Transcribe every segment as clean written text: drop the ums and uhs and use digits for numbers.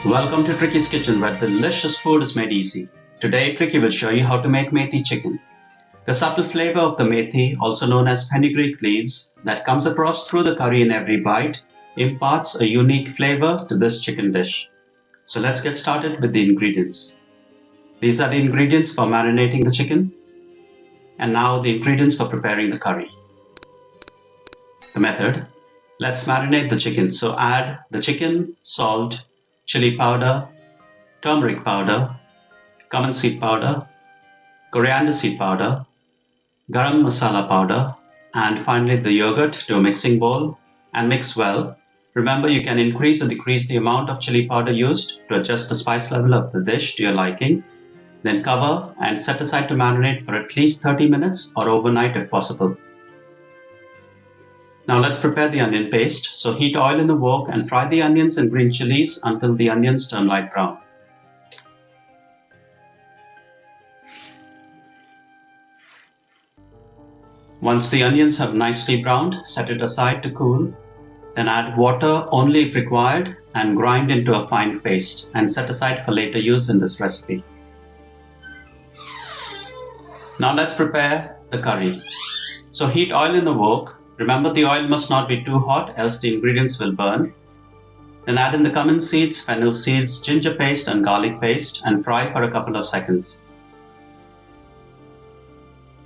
Welcome to Trickey's Kitchen, where delicious food is made easy. Today, Trickey will show you how to make methi chicken. The subtle flavor of the methi, also known as fenugreek leaves, that comes across through the curry in every bite, imparts a unique flavor to this chicken dish. So let's get started with the ingredients. These are the ingredients for marinating the chicken. And now the ingredients for preparing the curry. The method. Let's marinate the chicken. So add the chicken, salt, chili powder, turmeric powder, cumin seed powder, coriander seed powder, garam masala powder, and finally the yogurt to a mixing bowl and mix well. Remember, you can increase or decrease the amount of chili powder used to adjust the spice level of the dish to your liking. Then cover and set aside to marinate for at least 30 minutes or overnight if possible. Now let's prepare the onion paste. So heat oil in the wok and fry the onions and green chilies until the onions turn light brown. Once the onions have nicely browned, set it aside to cool. Then add water only if required and grind into a fine paste and set aside for later use in this recipe. Now let's prepare the curry. So heat oil in the wok. Remember, the oil must not be too hot, else the ingredients will burn. Then add in the cumin seeds, fennel seeds, ginger paste and garlic paste and fry for a couple of seconds.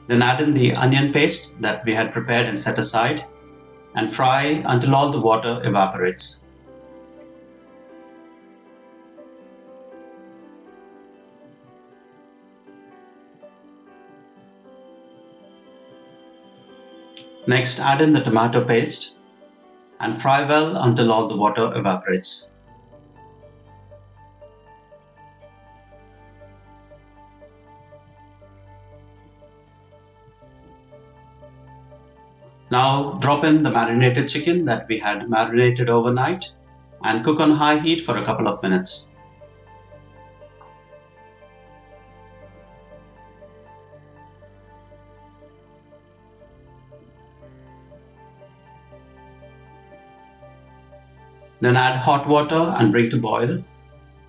Then add in the onion paste that we had prepared and set aside and fry until all the water evaporates. Next, add in the tomato paste and fry well until all the water evaporates. Now drop in the marinated chicken that we had marinated overnight and cook on high heat for a couple of minutes. Then add hot water and bring to boil.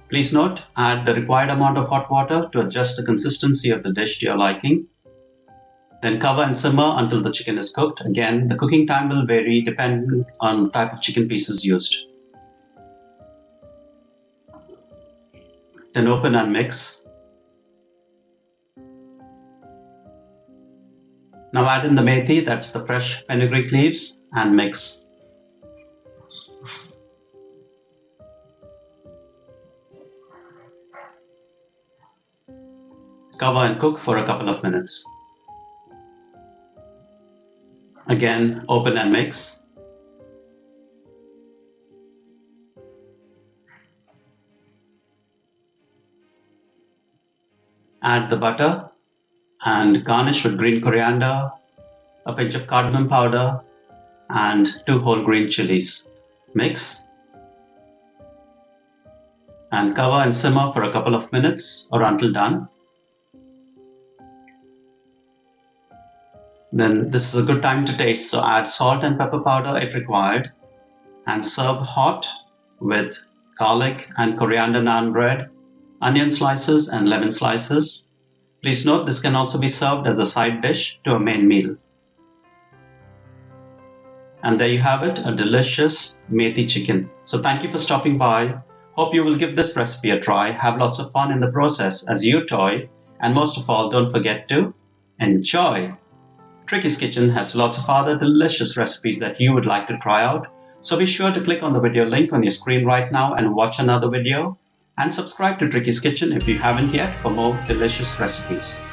Please note, add the required amount of hot water to adjust the consistency of the dish to your liking. Then cover and simmer until the chicken is cooked. Again, the cooking time will vary depending on the type of chicken pieces used. Then open and mix. Now add in the methi, that's the fresh fenugreek leaves, and mix. Cover and cook for a couple of minutes. Again, open and mix. Add the butter and garnish with green coriander, a pinch of cardamom powder, and 2 whole green chilies. Mix and cover and simmer for a couple of minutes or until done. Then this is a good time to taste, so add salt and pepper powder if required and serve hot with garlic and coriander naan bread, onion slices and lemon slices. Please note, this can also be served as a side dish to a main meal. And there you have it, a delicious methi chicken. So thank you for stopping by. Hope you will give this recipe a try. Have lots of fun in the process as you toy, and most of all, don't forget to enjoy. Trickey's Kitchen has lots of other delicious recipes that you would like to try out, so be sure to click on the video link on your screen right now and watch another video, and subscribe to Trickey's Kitchen if you haven't yet for more delicious recipes.